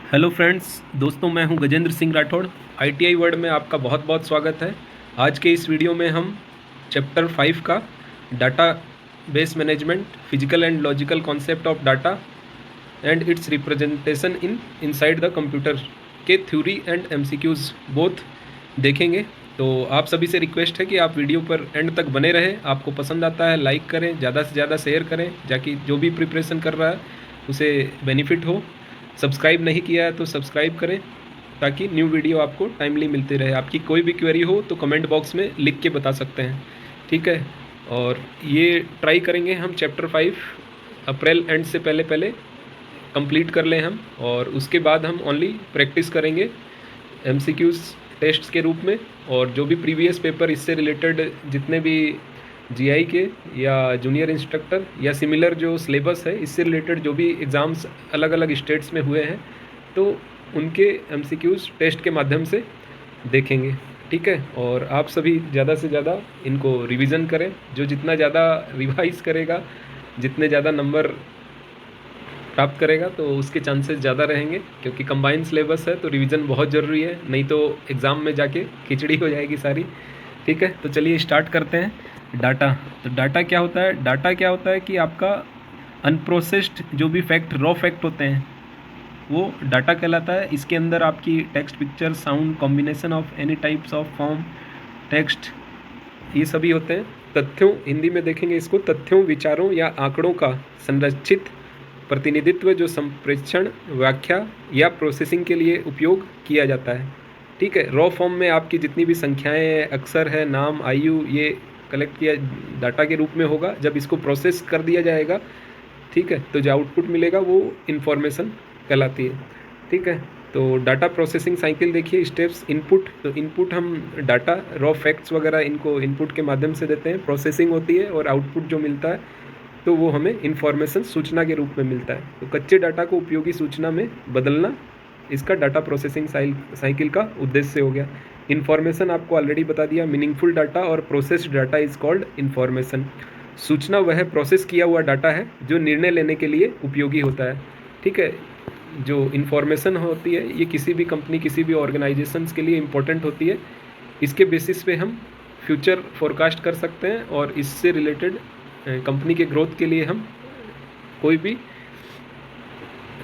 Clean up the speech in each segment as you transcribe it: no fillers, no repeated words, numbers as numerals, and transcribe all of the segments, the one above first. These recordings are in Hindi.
हेलो फ्रेंड्स, दोस्तों मैं हूं गजेंद्र सिंह राठौड़। आईटीआई वर्ड में आपका बहुत बहुत स्वागत है। आज के इस वीडियो में हम चैप्टर 5 का data base management, physical and logical concept of data and it's representation inside the computer के थ्योरी एंड एमसीक्यूज़ बोथ देखेंगे। तो आप सभी से रिक्वेस्ट है कि आप वीडियो पर एंड तक बने रहें। आपको पसंद आता है लाइक करें, ज़्यादा से ज़्यादा शेयर करें, ताकि जो भी प्रिपरेशन कर रहा है उसे बेनिफिट हो। सब्सक्राइब नहीं किया है तो सब्सक्राइब करें ताकि न्यू वीडियो आपको टाइमली मिलते रहे। आपकी कोई भी क्वेरी हो तो कमेंट बॉक्स में लिख के बता सकते हैं, ठीक है। और ये ट्राई करेंगे हम चैप्टर 5 अप्रैल एंड से पहले पहले कंप्लीट कर लें हम, और उसके बाद हम ओनली प्रैक्टिस करेंगे एमसीक्यूज़ टेस्ट्स के रूप में। और जो भी प्रीवियस पेपर इससे रिलेटेड जितने भी जीआई के या जूनियर इंस्ट्रक्टर या सिमिलर जो सिलेबस है इससे रिलेटेड जो भी एग्ज़ाम्स अलग अलग स्टेट्स में हुए हैं तो उनके एमसीक्यूज़ टेस्ट के माध्यम से देखेंगे, ठीक है। और आप सभी ज़्यादा से ज़्यादा इनको रिवीजन करें। जो जितना ज़्यादा रिवाइज करेगा, जितने ज़्यादा नंबर प्राप्त करेगा तो उसके चांसेस ज़्यादा रहेंगे, क्योंकि कंबाइंड सिलेबस है तो रिवीजन बहुत ज़रूरी है, नहीं तो एग्ज़ाम में जाके खिचड़ी हो जाएगी सारी, ठीक है। तो चलिए स्टार्ट करते हैं। डाटा, तो डाटा क्या होता है? डाटा क्या होता है कि आपका अनप्रोसेस्ड जो भी फैक्ट, रॉ फैक्ट होते हैं वो डाटा कहलाता है। इसके अंदर आपकी text, picture, sound, combination of any types of form, text, ये सभी होते हैं। तथ्यों, हिंदी में देखेंगे इसको, तथ्यों, विचारों या आंकड़ों का संरचित प्रतिनिधित्व जो संप्रेषण, व्याख्या या प्रोसेसिंग के लिए उपयोग किया जाता है, ठीक है। रॉ फॉर्म में आपकी जितनी भी संख्याएं हैं, अक्षर है, नाम, आयु, ये कलेक्ट किया डाटा के रूप में होगा। जब इसको प्रोसेस कर दिया जाएगा, ठीक है, तो जो आउटपुट मिलेगा वो इन्फॉर्मेशन कहलाती है, ठीक है। तो डाटा प्रोसेसिंग साइकिल देखिए, स्टेप्स। इनपुट, तो इनपुट हम डाटा, रॉ फैक्ट्स वगैरह इनको इनपुट के माध्यम से देते हैं। प्रोसेसिंग होती है और आउटपुट जो मिलता है तो वो हमें इन्फॉर्मेशन, सूचना के रूप में मिलता है। तो कच्चे डाटा को उपयोगी सूचना में बदलना इसका डाटा प्रोसेसिंग साइकिल का उद्देश्य हो गया। इन्फॉर्मेशन आपको ऑलरेडी बता दिया, मीनिंगफुल डाटा और processed data is called information. सूचना वह प्रोसेस किया हुआ डाटा है जो निर्णय लेने के लिए उपयोगी होता है, ठीक है। जो इन्फॉर्मेशन होती है ये किसी भी कंपनी, किसी भी ऑर्गेनाइजेशंस के लिए इम्पोर्टेंट होती है। इसके बेसिस पे हम फ्यूचर फोरकास्ट कर सकते हैं और इससे रिलेटेड कंपनी के ग्रोथ के लिए हम कोई भी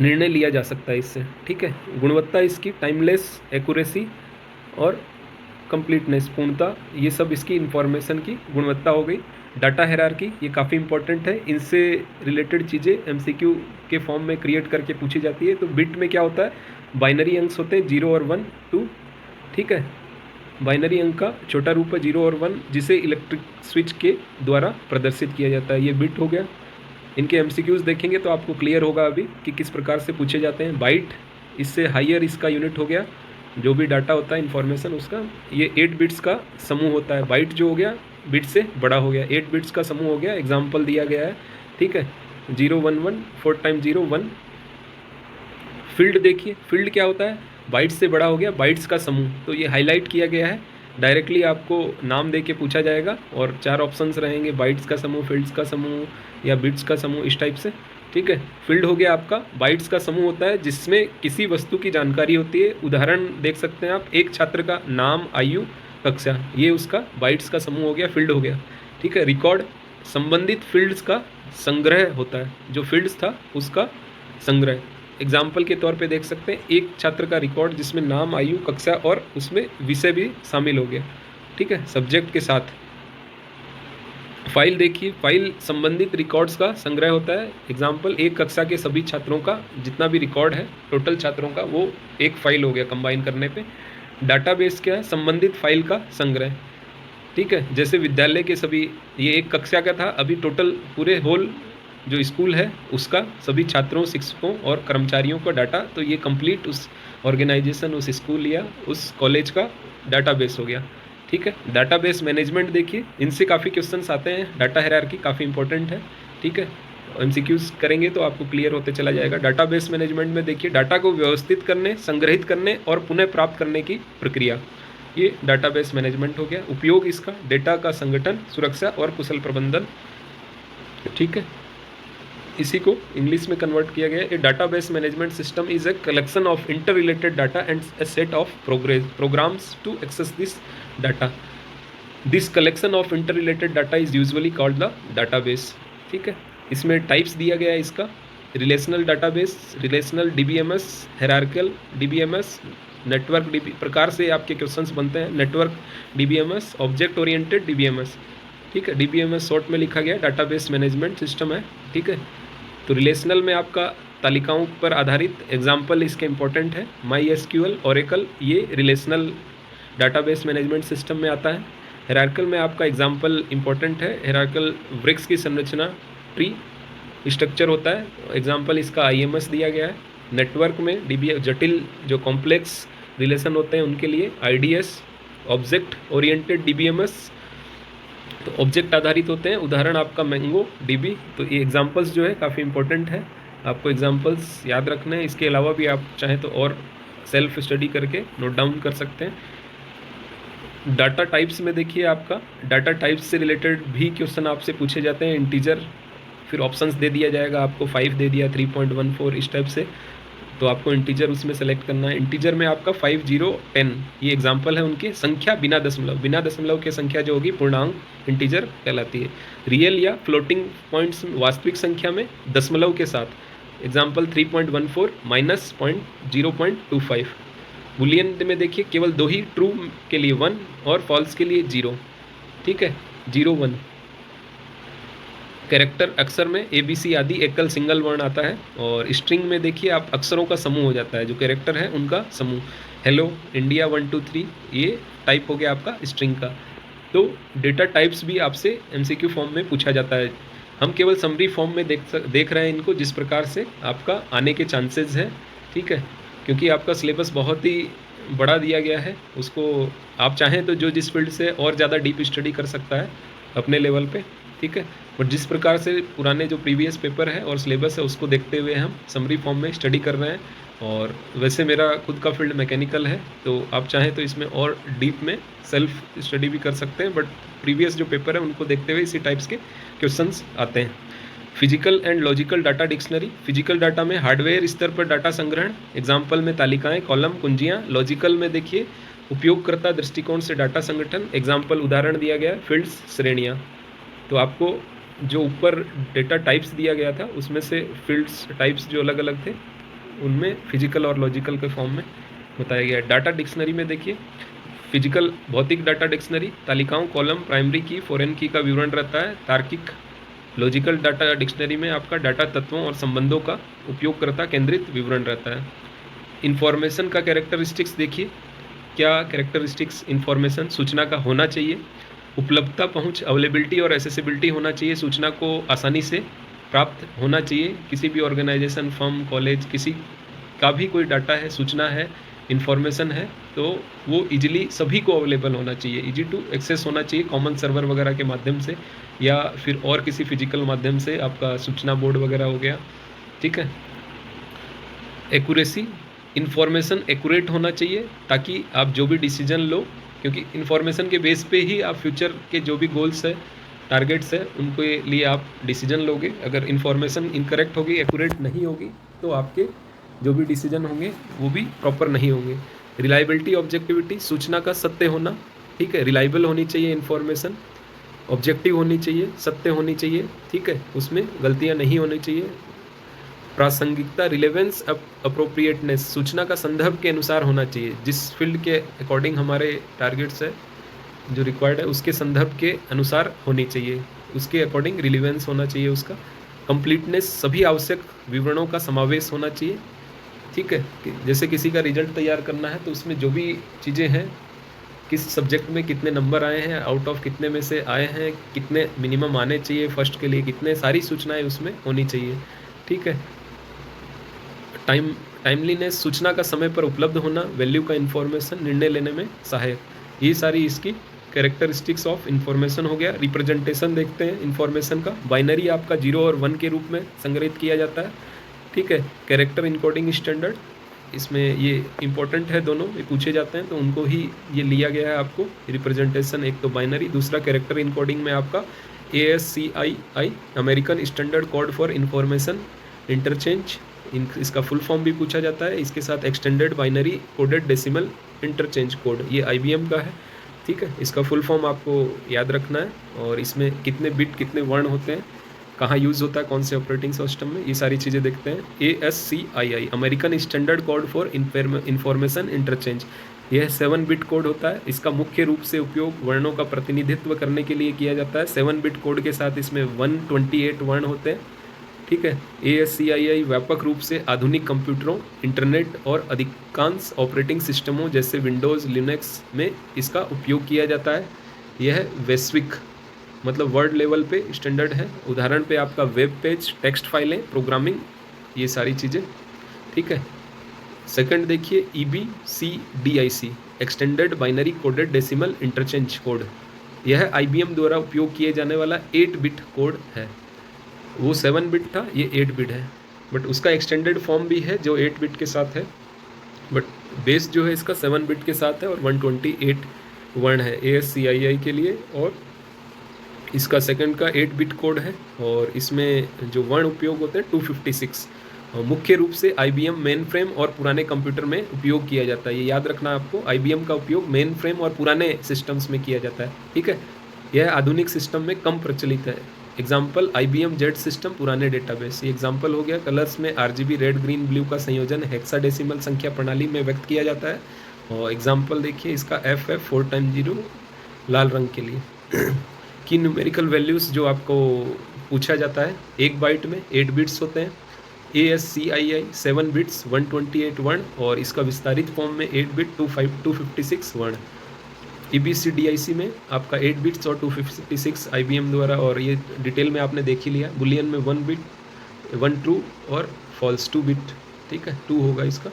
निर्णय लिया जा सकता है इससे, ठीक है। गुणवत्ता इसकी, टाइमलेस, एक्यूरेसी और कंप्लीटनेस, पूर्णता, ये सब इसकी इन्फॉर्मेशन की गुणवत्ता हो गई। डाटा हायरार्की, ये काफ़ी इंपॉर्टेंट है। इनसे रिलेटेड चीज़ें एमसीक्यू के फॉर्म में क्रिएट करके पूछी जाती है। तो बिट में क्या होता है, बाइनरी अंक होते हैं 0 और 1, 2, ठीक है। बाइनरी अंक का छोटा रूप है 0 और 1, जिसे इलेक्ट्रिक स्विच के द्वारा प्रदर्शित किया जाता है। ये बिट हो गया। इनके एमसीक्यूज़ देखेंगे तो आपको क्लियर होगा अभी कि किस प्रकार से पूछे जाते हैं। बाइट, इससे हायर इसका यूनिट हो गया, जो भी डाटा होता है इन्फॉर्मेशन उसका। ये 8 बिट्स का समूह होता है। बाइट जो हो गया बिट से बड़ा हो गया, 8 बिट्स का समूह हो गया। एग्जाम्पल दिया गया है, ठीक है, 0 1 1, 4 टाइम 0 1। फील्ड देखिए, फील्ड क्या होता है, बाइट्स से बड़ा हो गया, बाइट्स का समूह। तो ये हाईलाइट किया गया है। डायरेक्टली आपको नाम दे के पूछा जाएगा और 4 ऑप्शंस रहेंगे, बाइट्स का समूह, फील्ड्स का समूह या बिट्स का समूह, इस टाइप से, ठीक है। फील्ड हो गया आपका, बाइट्स का समूह होता है जिसमें किसी वस्तु की जानकारी होती है। उदाहरण देख सकते हैं आप, एक छात्र का नाम, आयु, कक्षा, ये उसका बाइट्स का समूह हो गया, फील्ड हो गया, ठीक है। रिकॉर्ड, संबंधित फील्ड्स का संग्रह होता है, जो फील्ड्स था उसका संग्रह। एग्जाम्पल के तौर पे देख सकते हैं, एक छात्र का रिकॉर्ड जिसमें नाम, आयु, कक्षा और उसमें विषय भी शामिल हो गया, ठीक है, सब्जेक्ट के साथ। फाइल देखिए, फाइल संबंधित रिकॉर्ड्स का संग्रह होता है। एग्जाम्पल, एक कक्षा के सभी छात्रों का जितना भी रिकॉर्ड है टोटल छात्रों का, वो एक फाइल हो गया कंबाइन करने पे। डाटाबेस क्या है, संबंधित फाइल का संग्रह, ठीक है। जैसे विद्यालय के सभी, ये एक कक्षा का था, अभी टोटल पूरे होल जो स्कूल है उसका सभी छात्रों, शिक्षकों और कर्मचारियों का डाटा, तो ये कंप्लीट उस ऑर्गेनाइजेशन, उस स्कूल या उस कॉलेज का डाटाबेस हो गया, ठीक है। डाटाबेस मैनेजमेंट देखिए, इनसे काफ़ी क्वेश्चंस आते हैं। डाटा हायरार्की काफ़ी इंपॉर्टेंट है, ठीक है। एमसीक्यूज़ करेंगे तो आपको क्लियर होते चला जाएगा। डाटाबेस मैनेजमेंट में देखिए, डाटा को व्यवस्थित करने, संग्रहित करने और पुनः प्राप्त करने की प्रक्रिया, ये डाटाबेस मैनेजमेंट हो गया। उपयोग इसका, डेटा का संगठन, सुरक्षा और कुशल प्रबंधन, ठीक है। इसी को इंग्लिश में कन्वर्ट किया गया है। A database management system is a collection of interrelated data and a set of programs to access this data. This collection of interrelated data is usually called the database. ठीक है, इसमें टाइप्स दिया गया है इसका, relational database, relational DBMS, hierarchical DBMS, network DB प्रकार से आपके क्वेश्चंस बनते हैं। Network DBMS, object oriented DBMS. ठीक है, डीबीएमएस शॉर्ट में लिखा गया डाटाबेस मैनेजमेंट सिस्टम है। ठीक है, तो रिलेशनल में आपका तालिकाओं पर आधारित एग्जाम्पल इसके इंपॉर्टेंट है। माई एसक्यूएल, ओरेकल, ये रिलेशनल डाटाबेस मैनेजमेंट सिस्टम में आता है। हायरार्किकल में आपका एग्जाम्पल इंपॉर्टेंट है। हायरार्किकल वृक्ष की संरचना ट्री स्ट्रक्चर होता है, एग्जाम्पल इसका आईएमएस दिया गया है। नेटवर्क में डीबी जटिल जो कॉम्प्लेक्स रिलेशन होते हैं उनके लिए आईडीएस, ऑब्जेक्ट ओरिएंटेड डीबीएमएस, तो ऑब्जेक्ट आधारित होते हैं, उदाहरण आपका मैंगो डीबी। तो ये एग्जांपल्स जो है काफ़ी इंपॉर्टेंट है, आपको एग्जांपल्स याद रखने हैं। इसके अलावा भी आप चाहें तो और सेल्फ स्टडी करके नोट डाउन कर सकते हैं। डाटा टाइप्स में देखिए, आपका डाटा टाइप्स से रिलेटेड भी क्वेश्चन आपसे पूछे जाते हैं। इंटीजर, फिर ऑप्शंस दे दिया जाएगा आपको, 5 दे दिया, 3.14 इस टाइप से, तो आपको इंटीजर उसमें सेलेक्ट करना है। इंटीजर में आपका 5, 0, 10 ये एग्जांपल है उनके। संख्या बिना दशमलव के संख्या जो होगी पूर्णांक इंटीजर कहलाती है। रियल या फ्लोटिंग पॉइंट्स वास्तविक संख्या में दशमलव के साथ, एग्जांपल 3.14 माइनस 0.25। बुलियन में देखिए केवल 2 ही, ट्रू के लिए 1 और फॉल्स के लिए 0। ठीक है, 0, 1। कैरेक्टर अक्षर में ABC आदि एकल सिंगल वर्ण आता है। और स्ट्रिंग में देखिए आप अक्षरों का समूह हो जाता है, जो कैरेक्टर है उनका समूह। हेलो, इंडिया 1 2 3 ये टाइप हो गया आपका स्ट्रिंग का। तो डेटा टाइप्स भी आपसे MCQ फॉर्म में पूछा जाता है। हम केवल समरी फॉर्म में देख रहे हैं इनको, जिस प्रकार से आपका आने के चांसेस है। ठीक है, क्योंकि आपका सिलेबस बहुत ही बड़ा दिया गया है, उसको आप चाहें तो जो जिस फील्ड से और ज़्यादा डीप स्टडी कर सकता है अपने लेवल पे। ठीक है, बट जिस प्रकार से पुराने जो प्रीवियस पेपर है और सिलेबस है उसको देखते हुए हम समरी फॉर्म में स्टडी कर रहे हैं। और वैसे मेरा खुद का फील्ड मैकेनिकल है, तो आप चाहें तो इसमें और डीप में सेल्फ स्टडी भी कर सकते हैं, बट प्रीवियस जो पेपर है उनको देखते हुए इसी टाइप्स के क्वेश्चंस आते हैं। Physical and logical data dictionary, physical data में हार्डवेयर स्तर पर डाटा संग्रहण, एग्जाम्पल में तालिकाएँ, कॉलम, कुंजियाँ। लॉजिकल में देखिए उपयोगकर्ता दृष्टिकोण से डाटा संगठन, एग्जाम्पल उदाहरण दिया गया, फील्ड्स, श्रेणियाँ। तो आपको जो ऊपर डेटा टाइप्स दिया गया था उसमें से फील्ड्स टाइप्स जो अलग अलग थे उनमें फिजिकल और लॉजिकल के फॉर्म में बताया गया है। डाटा डिक्शनरी में देखिए फिजिकल भौतिक डाटा डिक्शनरी, तालिकाओं, कॉलम, प्राइमरी की, फॉरेन की का विवरण रहता है। तार्किक लॉजिकल डाटा डिक्शनरी में आपका डाटा तत्वों और संबंधों का उपयोगकर्ता केंद्रित विवरण रहता है। इन्फॉर्मेशन का कैरेक्टरिस्टिक्स देखिए, क्या कैरेक्टरिस्टिक्स इन्फॉर्मेशन सूचना का होना चाहिए। उपलब्धता, पहुंच, अवेलेबिलिटी और एसेसिबिलिटी होना चाहिए, सूचना को आसानी से प्राप्त होना चाहिए। किसी भी ऑर्गेनाइजेशन, फर्म, कॉलेज, किसी का भी कोई डाटा है, सूचना है, इन्फॉर्मेशन है, तो वो इजीली सभी को अवेलेबल होना चाहिए, इजी टू एक्सेस होना चाहिए, कॉमन सर्वर वगैरह के माध्यम से या फिर और किसी फिजिकल माध्यम से, आपका सूचना बोर्ड वगैरह हो गया। ठीक है, एक्यूरेसी, इन्फॉर्मेशन एक्यूरेट होना चाहिए ताकि आप जो भी डिसीजन लो, क्योंकि इन्फॉर्मेशन के बेस पे ही आप फ्यूचर के जो भी गोल्स है, टारगेट्स है, उनके लिए आप डिसीजन लोगे। अगर इन्फॉर्मेशन इनकरेक्ट होगी, एक्यूरेट नहीं होगी, तो आपके जो भी डिसीजन होंगे वो भी प्रॉपर नहीं होंगे। रिलायबिलिटी, ऑब्जेक्टिविटी, सूचना का सत्य होना। ठीक है, रिलायबल होनी चाहिए इन्फॉर्मेशन, ऑब्जेक्टिव होनी चाहिए, सत्य होनी चाहिए। ठीक है, उसमें गलतियाँ नहीं होनी चाहिए। प्रासंगिकता, रिलेवेंस, अप्रोप्रिएटनेस, सूचना का संदर्भ के अनुसार होना चाहिए, जिस फील्ड के अकॉर्डिंग हमारे टारगेट्स है जो रिक्वायर्ड है उसके संदर्भ के अनुसार होनी चाहिए, उसके अकॉर्डिंग रिलेवेंस होना चाहिए उसका। कंप्लीटनेस, सभी आवश्यक विवरणों का समावेश होना चाहिए। ठीक है, जैसे किसी का रिजल्ट तैयार करना है तो उसमें जो भी चीज़ें हैं, किस सब्जेक्ट में कितने नंबर आए हैं, आउट ऑफ कितने में से आए हैं, कितने मिनिमम आने चाहिए फर्स्ट के लिए, कितने, सारी सूचनाएँ उसमें होनी चाहिए। ठीक है, टाइमलीनेस, सूचना का समय पर उपलब्ध होना, वैल्यू का इन्फॉर्मेशन निर्णय लेने में सहायक, ये सारी इसकी कैरेक्टरिस्टिक्स ऑफ इन्फॉर्मेशन हो गया। रिप्रेजेंटेशन देखते हैं इन्फॉर्मेशन का, बाइनरी आपका 0 और 1 के रूप में संग्रहित किया जाता है। ठीक है, कैरेक्टर इनकोडिंग स्टैंडर्ड, इसमें ये इंपॉर्टेंट है, दोनों ये पूछे जाते हैं तो उनको ही ये लिया गया है आपको। रिप्रेजेंटेशन एक तो बाइनरी, दूसरा कैरेक्टर इनकोडिंग में आपका ASCII American standard code for information interchange, इसका फुल फॉर्म भी पूछा जाता है। इसके साथ extended binary coded decimal interchange code, ये IBM का है, ठीक है। इसका फुल फॉर्म आपको याद रखना है, और इसमें कितने बिट कितने वर्ण होते हैं, कहाँ यूज़ होता है, कौन से ऑपरेटिंग सिस्टम में, ये सारी चीज़ें देखते हैं। ASCII American standard code for information interchange, यह 7 बिट कोड होता है। इसका मुख्य रूप से उपयोग वर्णों का प्रतिनिधित्व करने के लिए किया जाता है। 7 बिट कोड के साथ इसमें 128 वर्ण होते हैं, ठीक है। ASCII व्यापक रूप से आधुनिक कंप्यूटरों, इंटरनेट और अधिकांश ऑपरेटिंग सिस्टमों जैसे विंडोज़, लिनक्स में इसका उपयोग किया जाता है। यह वैश्विक मतलब वर्ल्ड लेवल पे स्टैंडर्ड है। उदाहरण पे आपका वेब पेज, टेक्स्ट फाइलें, प्रोग्रामिंग, ये सारी चीज़ें, ठीक है। सेकंड देखिए EBCDIC extended binary coded decimal interchange code, यह IBM द्वारा उपयोग किए जाने वाला 8 बिट कोड है। वो 7 बिट था, ये 8 बिट है, बट उसका एक्सटेंडेड फॉर्म भी है जो 8 बिट के साथ है, बट बेस जो है इसका 7 बिट के साथ है और 128 वर्ण है ASCII के लिए। और इसका सेकंड का 8 बिट कोड है, और इसमें जो वर्ण उपयोग होते हैं 256। मुख्य रूप से IBM मेन फ्रेम और पुराने कंप्यूटर में उपयोग किया जाता है। ये याद रखना आपको, IBM का उपयोग मेन फ्रेम और पुराने सिस्टम्स में किया जाता है, ठीक है। यह आधुनिक सिस्टम में कम प्रचलित है। एग्जाम्पल IBM Z सिस्टम, पुराने डेटाबेस, ये एग्जाम्पल हो गया। कलर्स में RGB रेड ग्रीन ब्लू का संयोजन हेक्साडेसिमल संख्या प्रणाली में व्यक्त किया जाता है। और एग्जाम्पल देखिए इसका FF 4x0 लाल रंग के लिए। की न्यूमेरिकल वैल्यूज़ जो आपको पूछा जाता है, 1 बाइट में 8 बिट्स होते हैं। ASCII 7 बिट्स 128 वर्ण, और इसका विस्तारित फॉर्म में 8 बिट 256 वर्ण। EBCDIC में आपका 8 बिट्स और 256 IBM द्वारा, और ये डिटेल में आपने देख ही लिया। बुलियन में 1 बिट 1 ट्रू और फॉल्स 2 बिट, ठीक है, 2 होगा इसका।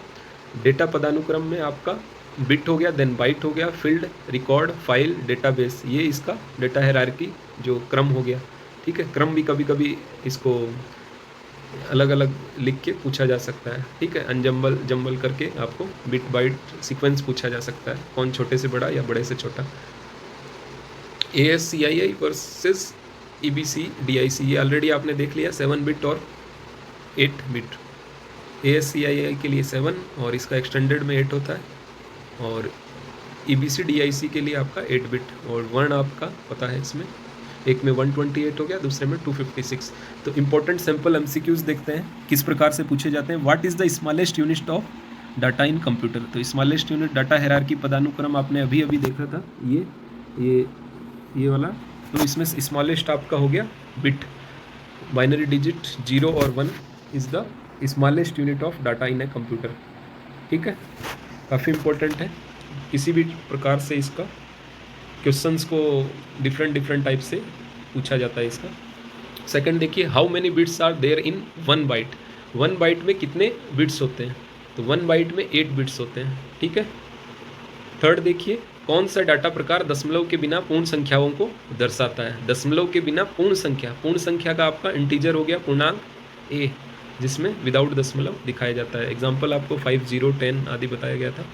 डेटा पदानुक्रम में आपका बिट हो गया, देन बाइट हो गया, फील्ड, रिकॉर्ड, फाइल, डेटाबेस, ये इसका डेटा हायरार्की जो क्रम हो गया, ठीक है। क्रम भी कभी कभी इसको अलग अलग लिख के पूछा जा सकता है, ठीक है। जंबल करके आपको बिट बाइट सीक्वेंस पूछा जा सकता है, कौन छोटे से बड़ा या बड़े से छोटा। ASCII वर्सेस EBCDIC, ये ऑलरेडी आपने देख लिया, 7 बिट और 8 बिट। ASCII के लिए 7 और इसका एक्सटेंडेड में 8 होता है, और EBCDIC के लिए आपका 8 बिट, और वर्ण आपका पता है इसमें, एक में 128 हो गया, दूसरे में 256। तो इम्पोर्टेंट सैम्पल MCQs देखते हैं किस प्रकार से पूछे जाते हैं। What is the smallest unit of data in computer, तो स्मॉलेस्ट यूनिट डाटा हायरार्की पदानुक्रम आपने अभी देखा था, ये वाला। तो इसमें स्मॉलेस्ट आपका हो गया बिट, बाइनरी डिजिट 0 और 1 is the smallest unit of data in a computer, ठीक है। काफ़ी इम्पोर्टेंट है, किसी भी प्रकार से इसका क्वेश्चंस को डिफरेंट टाइप से पूछा जाता है इसका। सेकंड देखिए, how many bits are there in 1 byte, 1 byte में कितने बिट्स होते हैं, तो 1 बाइट में 8 बिट्स होते हैं, ठीक है। थर्ड देखिए, कौन सा डाटा प्रकार दशमलव के बिना पूर्ण संख्याओं को दर्शाता है। दशमलव के बिना पूर्ण संख्या का आपका इंटीजर हो गया पूर्णांक A, जिसमें विदाउट दशमलव दिखाया जाता है। एग्जाम्पल आपको 5, 0, 10 आदि बताया गया था।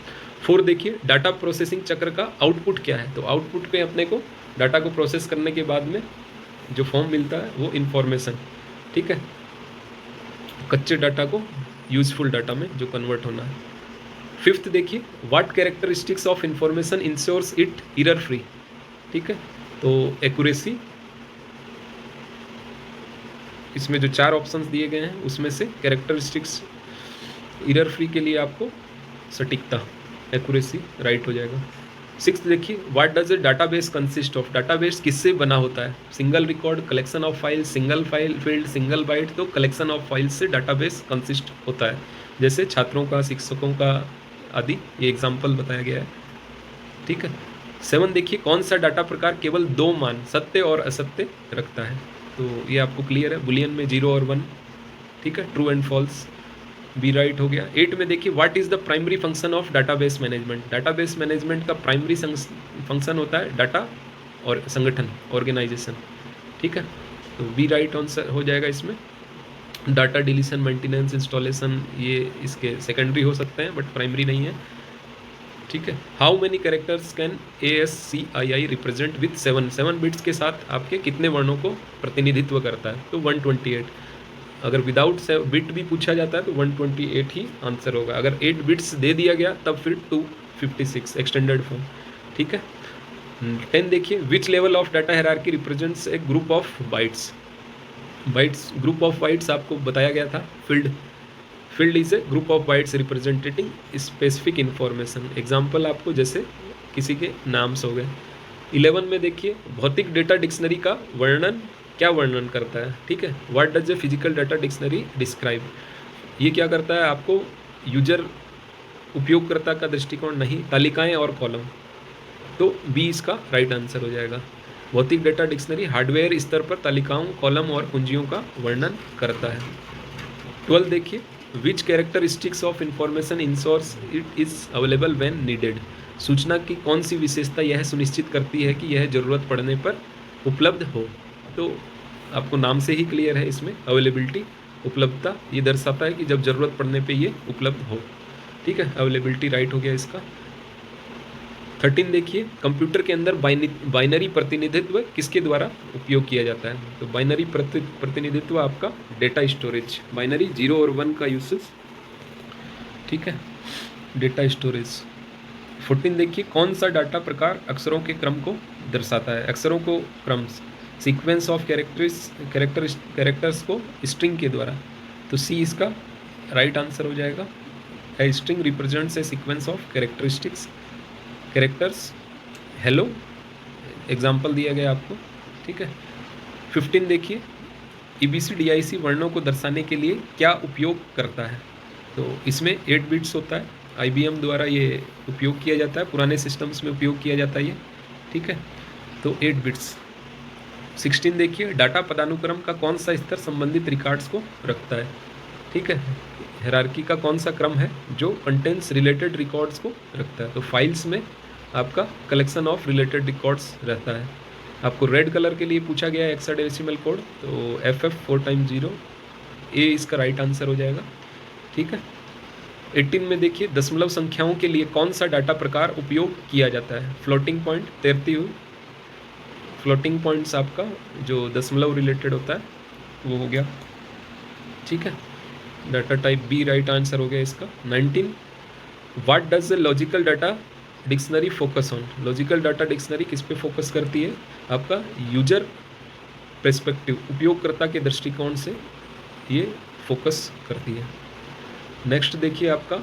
4 देखिए, डाटा प्रोसेसिंग चक्र का आउटपुट क्या है, तो आउटपुट पे अपने को डाटा को प्रोसेस करने के बाद में जो फॉर्म मिलता है वो इन्फॉर्मेशन, ठीक है, कच्चे डाटा को यूजफुल डाटा में जो कन्वर्ट होना है। 5th देखिए, what characteristics of information ensures it error free, ठीक है, तो एक्यूरेसी, इसमें जो 4 ऑप्शंस दिए गए हैं उसमें से कैरेक्टरिस्टिक्स एरर फ्री के लिए आपको सटीकता, एक्यूरेसी राइट हो जाएगा। 6th देखिए, what does a database consist of, database किससे बना होता है, single record, collection of file, single file, field, single byte, तो कलेक्शन ऑफ फाइल से डाटाबेस कंसिस्ट होता है, जैसे छात्रों का, शिक्षकों का आदि, ये एग्जाम्पल बताया गया है, ठीक है। 7 देखिए, कौन सा डाटा प्रकार केवल 2 मान सत्य और असत्य रखता है, तो ये आपको क्लियर है, बुलियन में 0 और 1, ठीक है, true and false, B right हो गया। 8 में देखिए, what is the primary function of database management, database management का प्राइमरी फंक्शन होता है डाटा और संगठन, ऑर्गेनाइजेशन, ठीक है, तो बी राइट आंसर हो जाएगा इसमें। डाटा डिलीशन, मेंटेनेंस, इंस्टॉलेशन, ये इसके सेकेंडरी हो सकते हैं बट प्राइमरी नहीं है। ठीक है। How many characters can ASCII represent with 7 bits के साथ आपके कितने वर्णों को प्रतिनिधित्व करता है? तो 128। अगर विदाउट बिट भी पूछा जाता है तो 128 ही आंसर होगा। अगर 8 बिट्स दे दिया गया तब फिर 256 एक्सटेंडेड फॉर्म। ठीक है। 10 देखिए, which level of data hierarchy represents A group of bytes. Group of bytes आपको बताया गया था। Field is a group of bytes representing specific information. Example आपको जैसे किसी के नाम्स हो गए। 11 में देखिए, भौतिक डेटा डिक्शनरी का वर्णन क्या वर्णन करता है? ठीक है। What does a physical data dictionary describe? ये क्या करता है? आपको यूजर उपयोगकर्ता का दृष्टिकोण नहीं, तालिकाएं और कॉलम। तो बी इसका राइट आंसर हो जाएगा। भौतिक डेटा डिक्शनरी हार्डवेयर स्तर पर तालिकाओं, कॉलम और कुंजियों का वर्णन करता है। 12 देखिए, which characteristics of information ensures it is available when needed. सूचना की कौन सी विशेषता यह सुनिश्चित करती है कि यह ज़रूरत पड़ने पर उपलब्ध हो? तो आपको नाम से ही क्लियर है, इसमें अवेलेबिलिटी, उपलब्धता, ये दर्शाता है कि जब ज़रूरत पड़ने पे ये उपलब्ध हो। ठीक है, अवेलेबिलिटी राइट हो गया इसका। 13 देखिए, कंप्यूटर के अंदर बाइनरी प्रतिनिधित्व किसके द्वारा उपयोग किया जाता है? तो बाइनरी प्रतिनिधित्व आपका डेटा स्टोरेज, बाइनरी 0 और 1 का यूसेज। ठीक है, डेटा स्टोरेज। 14 देखिए, कौन सा डाटा प्रकार अक्षरों के क्रम को दर्शाता है? अक्षरों को क्रम, सीक्वेंस ऑफ कैरेक्टर्स को स्ट्रिंग के द्वारा। तो सी इसका राइट आंसर हो जाएगा। A string represents A sequence of characters. Hello example दिया गया आपको। ठीक है। 15 देखिए, EBCDIC वर्णों को दर्शाने के लिए क्या उपयोग करता है? तो इसमें 8 बिट्स होता है। IBM द्वारा ये उपयोग किया जाता है, पुराने सिस्टम्स में उपयोग किया जाता है ये। ठीक है, तो 8 बिट्स। 16 देखिए, डाटा पदानुक्रम का कौन सा स्तर संबंधित रिकॉर्ड्स को रखता है? ठीक है, हायरार्की का कौन सा क्रम है जो कंटेंट्स रिलेटेड रिकॉर्ड्स को रखता है? तो फाइल्स में आपका कलेक्शन ऑफ रिलेटेड रिकॉर्ड्स रहता है। आपको रेड कलर के लिए पूछा गया है हेक्साडेसिमल कोड, तो FF 4 × 0 ए इसका राइट आंसर हो जाएगा। ठीक है। 18 में देखिए, दशमलव संख्याओं के लिए कौन सा डाटा प्रकार उपयोग किया जाता है? फ्लोटिंग पॉइंट, तैरती हुई। फ्लोटिंग पॉइंट्स आपका जो दशमलव रिलेटेड होता है वो हो गया। ठीक है, data type B right answer हो गया इसका। 19, what does the logical data dictionary focus on? Logical data dictionary किस पे फोकस करती है? आपका यूजर पर्सपेक्टिव, उपयोगकर्ता के दृष्टिकोण से ये फोकस करती है। नेक्स्ट देखिए, आपका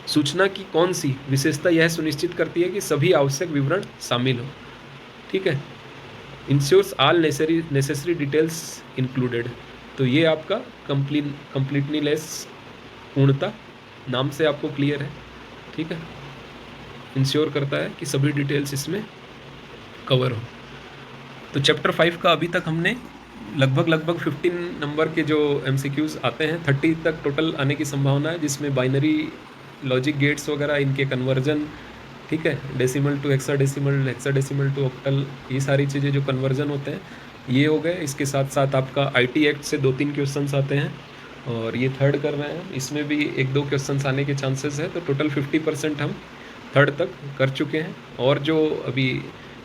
सूचना की कौन सी विशेषता यह सुनिश्चित करती है कि सभी आवश्यक विवरण शामिल हो? ठीक है, ensures all necessary details included. तो ये आपका कंप्लीटनेस, पूर्णता, नाम से आपको क्लियर है। ठीक है, इंश्योर करता है कि सभी डिटेल्स इसमें कवर हो। तो चैप्टर 5 का अभी तक हमने लगभग 15 नंबर के जो MCQs आते हैं, 30 तक टोटल आने की संभावना है, जिसमें बाइनरी, लॉजिक गेट्स वगैरह, इनके कन्वर्जन, ठीक है, decimal to hexadecimal to octal, ये सारी चीज़ें जो कन्वर्जन होते हैं ये हो गए। इसके साथ साथ आपका IT एक्ट से 2-3 क्वेश्चंस आते हैं, और ये थर्ड कर रहे हैं, इसमें भी 1-2 क्वेश्चंस आने के चांसेस है। तो टोटल 50% हम थर्ड तक कर चुके हैं, और जो अभी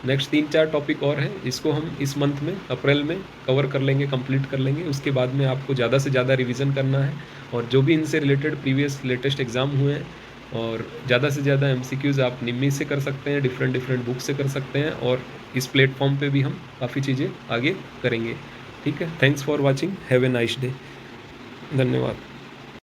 नेक्स्ट 3-4 टॉपिक और हैं, इसको हम इस मंथ में, अप्रैल में कवर कर लेंगे, कंप्लीट कर लेंगे। उसके बाद में आपको ज़्यादा से ज़्यादा रिवीजन करना है, और जो भी इनसे रिलेटेड प्रीवियस लेटेस्ट एग्ज़ाम हुए हैं, और ज़्यादा से ज़्यादा MCQs आप निम्मी से कर सकते हैं, डिफरेंट बुक से कर सकते हैं, और इस प्लेटफॉर्म पे भी हम काफ़ी चीज़ें आगे करेंगे। ठीक है, thanks for watching, have a nice day, धन्यवाद।